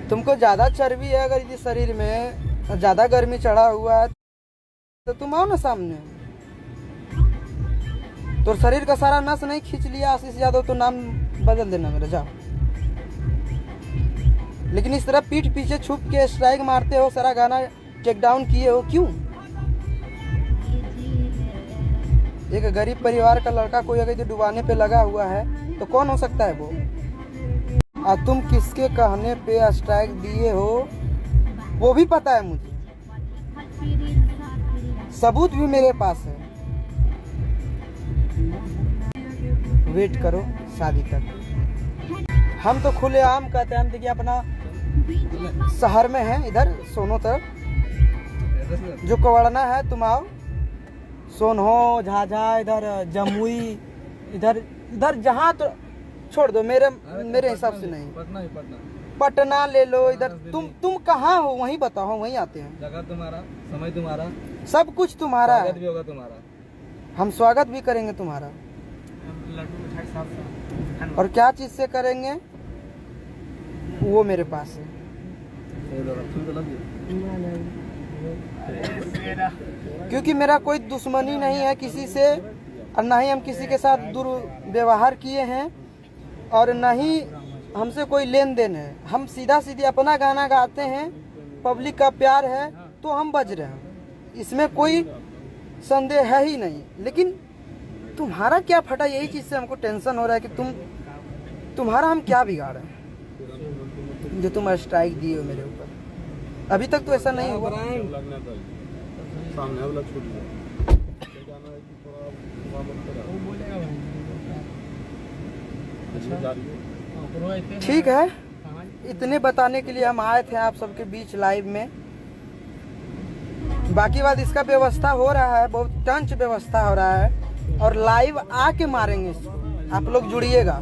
तुमको ज़्यादा चर्बी है अगर इस शरीर में, ज़्यादा गर्मी चढ़ा हुआ है तो तुम आओ ना सामने। तो शरीर का सारा नस नहीं खींच लिया आशीष यादव तो नाम बदल देना मेरा, जाओ। लेकिन इस तरह पीठ पीछे छुप के स्ट्राइक मारते हो, सारा गाना टेक डाउन किए हो, क्यों? एक गरीब परिवार का लड़का कोई अगर डुबाने पे लगा हुआ है तो कौन हो सकता है वो? और तुम किसके कहने पे स्ट्राइक दिए हो वो भी पता है मुझे, सबूत भी मेरे पास है। वेट करो शादी तक। हम तो खुलेआम कहते हैं, हम देखिए अपना शहर में है, इधर सोनो तरफ जो कवड़ना है, तुम आओ सोनहो झाझा, इधर जमुई, इधर इधर जहाँ तो छोड़ दो, मेरे हिसाब से नहीं। पटना ले लो, इधर तुम कहाँ हो वहीं बताओ, वहीं आते हैं। जगह तुम्हारा, समय तुम्हारा, सब कुछ तुम्हारा है, भी होगा तुम्हारा। हम स्वागत भी करेंगे तुम्हारा। और क्या चीज से करेंगे वो मेरे पास है। क्योंकि मेरा कोई दुश्मनी नहीं है किसी से, और ना ही हम किसी के साथ दुर्व्यवहार किए हैं, और न ही हमसे कोई लेन देन है। हम सीधा सीधी अपना गाना गाते हैं, पब्लिक का प्यार है तो हम बज रहे हैं, इसमें कोई संदेह है ही नहीं। लेकिन तुम्हारा क्या फटा, यही चीज से हमको टेंशन हो रहा है कि तुम्हारा हम क्या बिगाड़े जो तुम स्ट्राइक दिए हो मेरे ऊपर। अभी तक तो ऐसा नहीं हुआ। ठीक है, इतने बताने के लिए हम आए थे आप सबके बीच लाइव में। बाकी बात इसका व्यवस्था हो रहा है, बहुत टंच व्यवस्था हो रहा है, और लाइव आके मारेंगे इसको, आप लोग जुड़िएगा।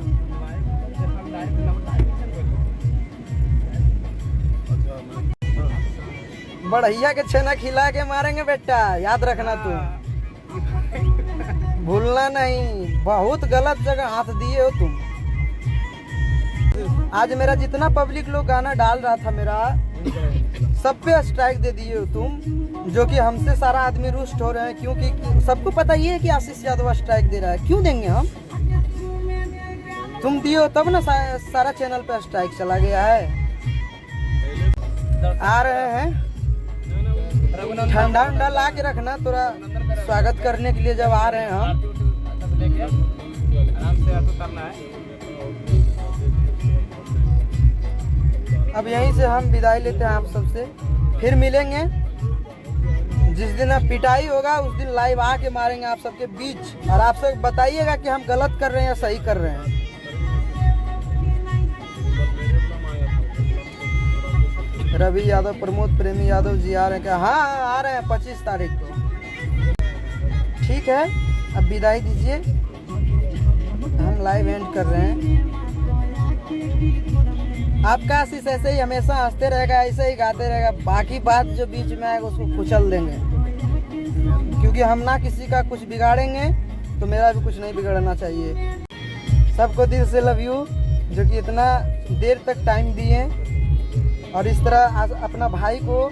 बढ़िया के छेना खिला के मारेंगे बेटा, याद रखना तुम, भूलना नहीं। बहुत गलत जगह हाथ दिए हो तुम। आज मेरा जितना पब्लिक लोग गाना डाल रहा था मेरा, सब पे स्ट्राइक दे दिए हो तुम, जो कि हमसे सारा आदमी रुष्ट हो रहे हैं। क्योंकि सबको पता ही है कि आशीष यादव स्ट्राइक दे रहा है, क्यों देंगे हम? तुम दिए हो तब ना सारा चैनल पे स्ट्राइक चला गया है। आ रहे हैं, ठंडा ठंडा ला के रखना, थोड़ा स्वागत करने के लिए जब आ रहे हैं हम। अब यहीं से हम विदाई लेते हैं आप सबसे, फिर मिलेंगे। जिस दिन अब पिटाई होगा उस दिन लाइव आके मारेंगे आप सबके बीच, और आप सब बताइएगा कि हम गलत कर रहे हैं या सही कर रहे हैं। रवि यादव, प्रमोद प्रेमी यादव जी आ रहे हैं क्या? हाँ आ रहे हैं 25 तारीख को। ठीक है, अब विदाई दीजिए, हम लाइव एंड कर रहे हैं। आपका आशीष ऐसे ही हमेशा हंसते रहेगा, ऐसे ही गाते रहेगा। बाकी बात जो बीच में आएगा उसको कुचल देंगे, क्योंकि हम ना किसी का कुछ बिगाड़ेंगे तो मेरा भी कुछ नहीं बिगड़ना चाहिए। सबको दिल से लव यू, जो कि इतना देर तक टाइम दिए और इस तरह अपना भाई को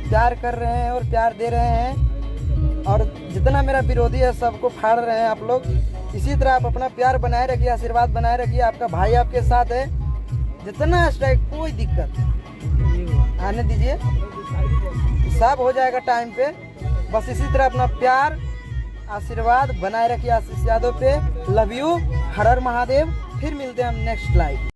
प्यार कर रहे हैं और प्यार दे रहे हैं। और जितना मेरा विरोधी है सबको फाड़ रहे हैं आप लोग। इसी तरह आप अपना प्यार बनाए रखिए, आशीर्वाद बनाए रखिए। आपका भाई आपके साथ है, जितना स्ट्राइक कोई दिक्कत आने दीजिए, सब हो जाएगा टाइम पे। बस इसी तरह अपना प्यार आशीर्वाद बनाए रखिए आशीष यादव पे। लव यू, हर हर महादेव। फिर मिलते हैं हम नेक्स्ट लाइव।